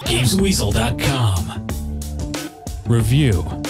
Gamesweasel.com. Review.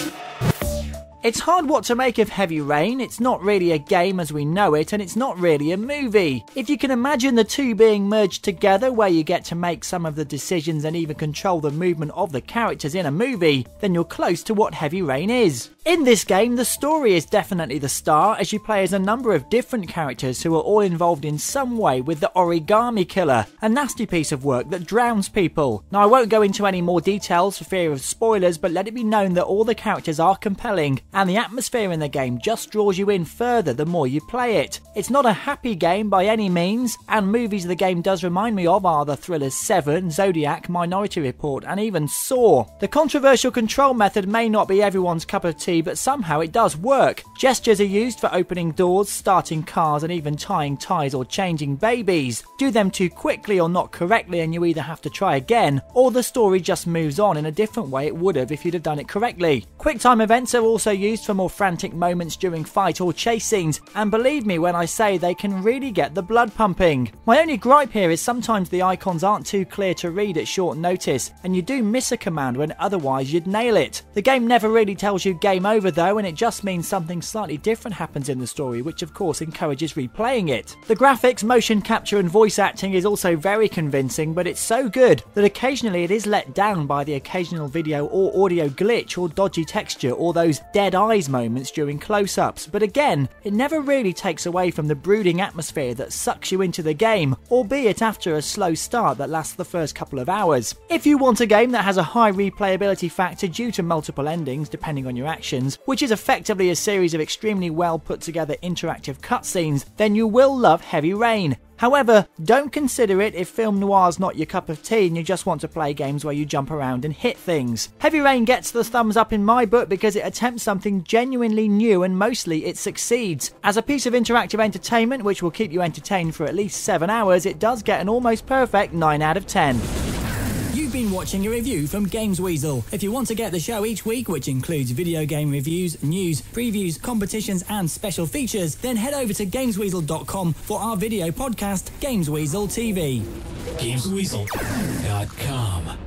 It's hard what to make of Heavy Rain. It's not really a game as we know it, and it's not really a movie. If you can imagine the two being merged together, where you get to make some of the decisions and even control the movement of the characters in a movie, then you're close to what Heavy Rain is. In this game, the story is definitely the star, as you play as a number of different characters who are all involved in some way with the Origami Killer, a nasty piece of work that drowns people. Now, I won't go into any more details for fear of spoilers, but let it be known that all the characters are compelling, and the atmosphere in the game just draws you in further the more you play it. It's not a happy game by any means, and movies the game does remind me of are the thrillers Seven, Zodiac, Minority Report, and even Saw. The controversial control method may not be everyone's cup of tea, but somehow it does work. Gestures are used for opening doors, starting cars, and even tying ties or changing babies. Do them too quickly or not correctly and you either have to try again, or the story just moves on in a different way it would have if you'd have done it correctly. QuickTime events are also used for more frantic moments during fight or chase scenes, and believe me when I say they can really get the blood pumping. My only gripe here is sometimes the icons aren't too clear to read at short notice, and you do miss a command when otherwise you'd nail it. The game never really tells you game over though, and it just means something slightly different happens in the story, which of course encourages replaying it. The graphics, motion capture and voice acting is also very convincing, but it's so good that occasionally it is let down by the occasional video or audio glitch or dodgy texture or those dead eyes moments during close-ups, but again, it never really takes away from the brooding atmosphere that sucks you into the game, albeit after a slow start that lasts the first couple of hours. If you want a game that has a high replayability factor due to multiple endings depending on your actions, which is effectively a series of extremely well put together interactive cutscenes, then you will love Heavy Rain. However, don't consider it if film noir's not your cup of tea and you just want to play games where you jump around and hit things. Heavy Rain gets the thumbs up in my book because it attempts something genuinely new and mostly it succeeds. As a piece of interactive entertainment which will keep you entertained for at least 7 hours, it does get an almost perfect 9 out of 10. You've been watching a review from Gamesweasel. If you want to get the show each week, which includes video game reviews, news, previews, competitions and special features, then head over to Gamesweasel.com for our video podcast, Gamesweasel TV. Gamesweasel.com.